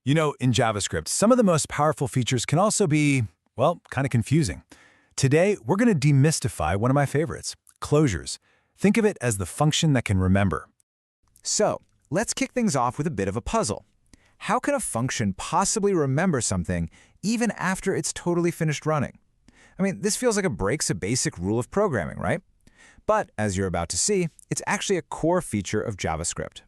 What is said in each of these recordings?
You know, in JavaScript, some of the most powerful features can also be, well, kind of confusing. Today, we're going to demystify one of my favorites, closures. Think of it as the function that can remember. So, let's kick things off with a bit of a puzzle. How can a function possibly remember something even after it's totally finished running? I mean, this feels like it breaks a basic rule of programming, right? But, as you're about to see, it's actually a core feature of JavaScript.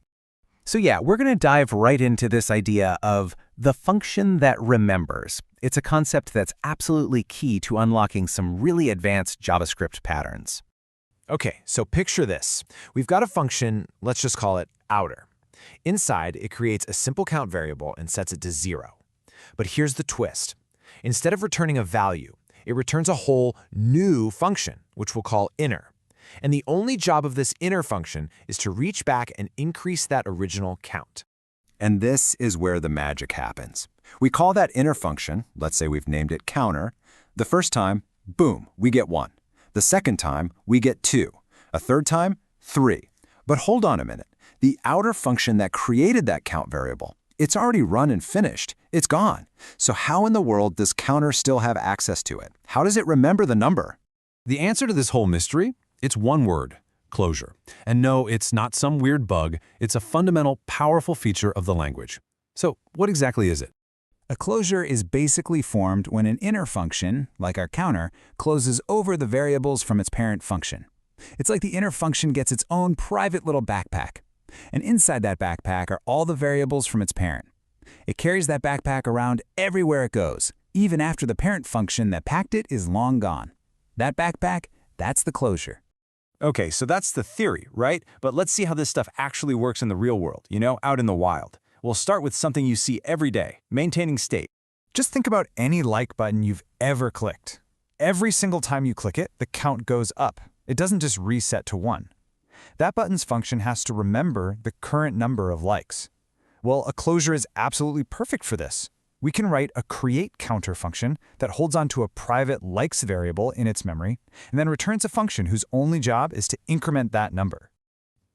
So yeah, we're going to dive right into this idea of the function that remembers. It's a concept that's absolutely key to unlocking some really advanced JavaScript patterns. Okay, so picture this. We've got a function, let's just call it outer. Inside, it creates a simple count variable and sets it to 0. But here's the twist. Instead of returning a value, it returns a whole new function, which we'll call inner. And the only job of this inner function is to reach back and increase that original count. And this is where the magic happens. We call that inner function, let's say we've named it counter. The first time, boom, we get 1. The second time, we get 2. A third time, 3. But hold on a minute. The outer function that created that count variable, it's already run and finished. It's gone. So how in the world does counter still have access to it? How does it remember the number? The answer to this whole mystery? It's one word, closure. And no, it's not some weird bug. It's a fundamental, powerful feature of the language. So what exactly is it? A closure is basically formed when an inner function, like our counter, closes over the variables from its parent function. It's like the inner function gets its own private little backpack. And inside that backpack are all the variables from its parent. It carries that backpack around everywhere it goes, even after the parent function that packed it is long gone. That backpack, that's the closure. Okay, so that's the theory, right? But let's see how this stuff actually works in the real world, out in the wild. We'll start with something you see every day, maintaining state. Just think about any like button you've ever clicked. Every single time you click it, the count goes up. It doesn't just reset to 1. That button's function has to remember the current number of likes. Well, a closure is absolutely perfect for this. We can write a createCounter function that holds onto a private likes variable in its memory and then returns a function whose only job is to increment that number.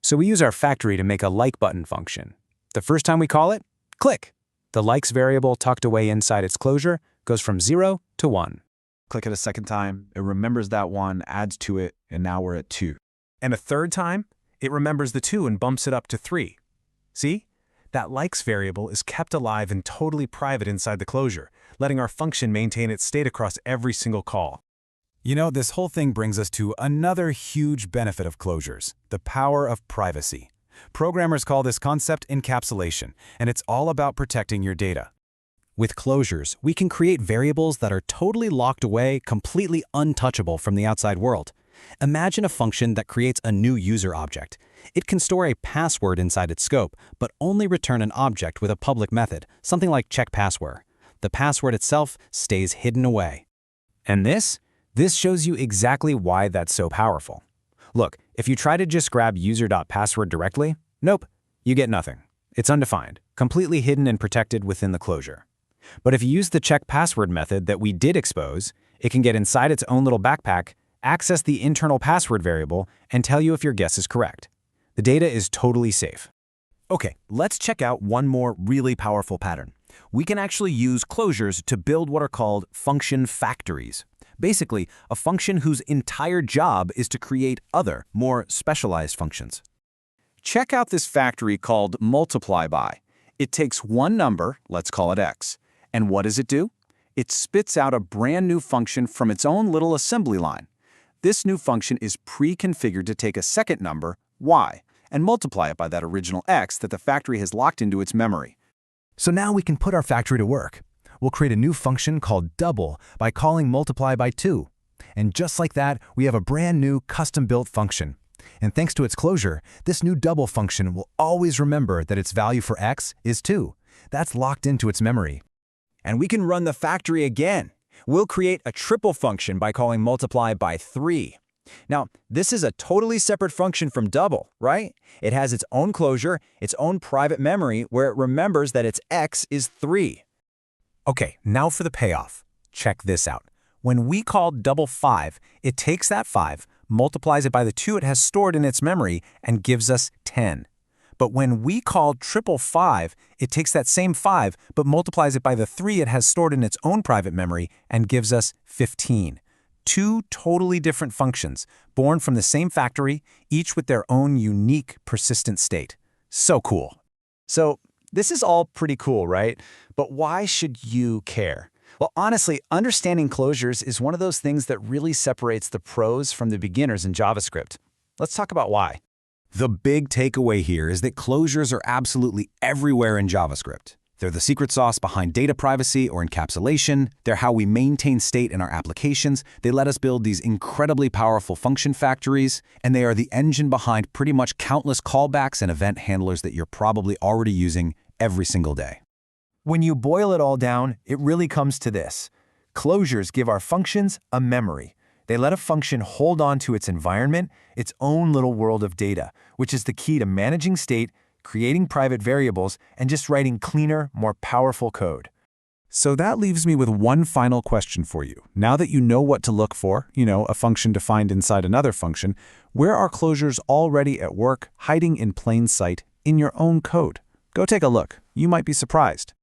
So we use our factory to make a like button function. The first time we call it, click. The likes variable tucked away inside its closure goes from 0 to 1. Click it a second time, it remembers that 1, adds to it, and now we're at 2. And a third time, it remembers the 2 and bumps it up to 3. See? That likes variable is kept alive and totally private inside the closure, letting our function maintain its state across every single call. You know, this whole thing brings us to another huge benefit of closures, the power of privacy. Programmers call this concept encapsulation, and it's all about protecting your data. With closures, we can create variables that are totally locked away, completely untouchable from the outside world. Imagine a function that creates a new user object. It can store a password inside its scope, but only return an object with a public method, something like checkPassword. The password itself stays hidden away. And this shows you exactly why that's so powerful. Look, if you try to just grab user.password directly, nope, you get nothing. It's undefined, completely hidden and protected within the closure. But if you use the checkPassword method that we did expose, it can get inside its own little backpack, access the internal password variable, and tell you if your guess is correct. The data is totally safe. Okay, let's check out one more really powerful pattern. We can actually use closures to build what are called function factories. Basically, a function whose entire job is to create other, more specialized functions. Check out this factory called multiply by. It takes one number, let's call it x, and what does it do? It spits out a brand new function from its own little assembly line. This new function is pre-configured to take a second number, y, and multiply it by that original x that the factory has locked into its memory. So now we can put our factory to work. We'll create a new function called double by calling multiply by 2. And just like that, we have a brand new custom-built function. And thanks to its closure, this new double function will always remember that its value for x is 2. That's locked into its memory. And we can run the factory again. We'll create a triple function by calling multiply by 3. Now, this is a totally separate function from double, right? It has its own closure, its own private memory where it remembers that its x is 3. Okay, now for the payoff. Check this out. When we call double 5, it takes that 5, multiplies it by the 2 it has stored in its memory, and gives us 10. But when we call triple 5, it takes that same 5 but multiplies it by the 3 it has stored in its own private memory and gives us 15. Two totally different functions, born from the same factory, each with their own unique persistent state. So cool. So this is all pretty cool, right? But why should you care? Well, honestly, understanding closures is one of those things that really separates the pros from the beginners in JavaScript. Let's talk about why. The big takeaway here is that closures are absolutely everywhere in JavaScript. They're the secret sauce behind data privacy or encapsulation. They're how we maintain state in our applications. They let us build these incredibly powerful function factories, and they are the engine behind pretty much countless callbacks and event handlers that you're probably already using every single day. When you boil it all down, it really comes to this. Closures give our functions a memory. They let a function hold on to its environment, its own little world of data, which is the key to managing state, creating private variables, and just writing cleaner, more powerful code. So that leaves me with one final question for you. Now that you know what to look for, a function defined inside another function, where are closures already at work, hiding in plain sight in your own code? Go take a look. You might be surprised.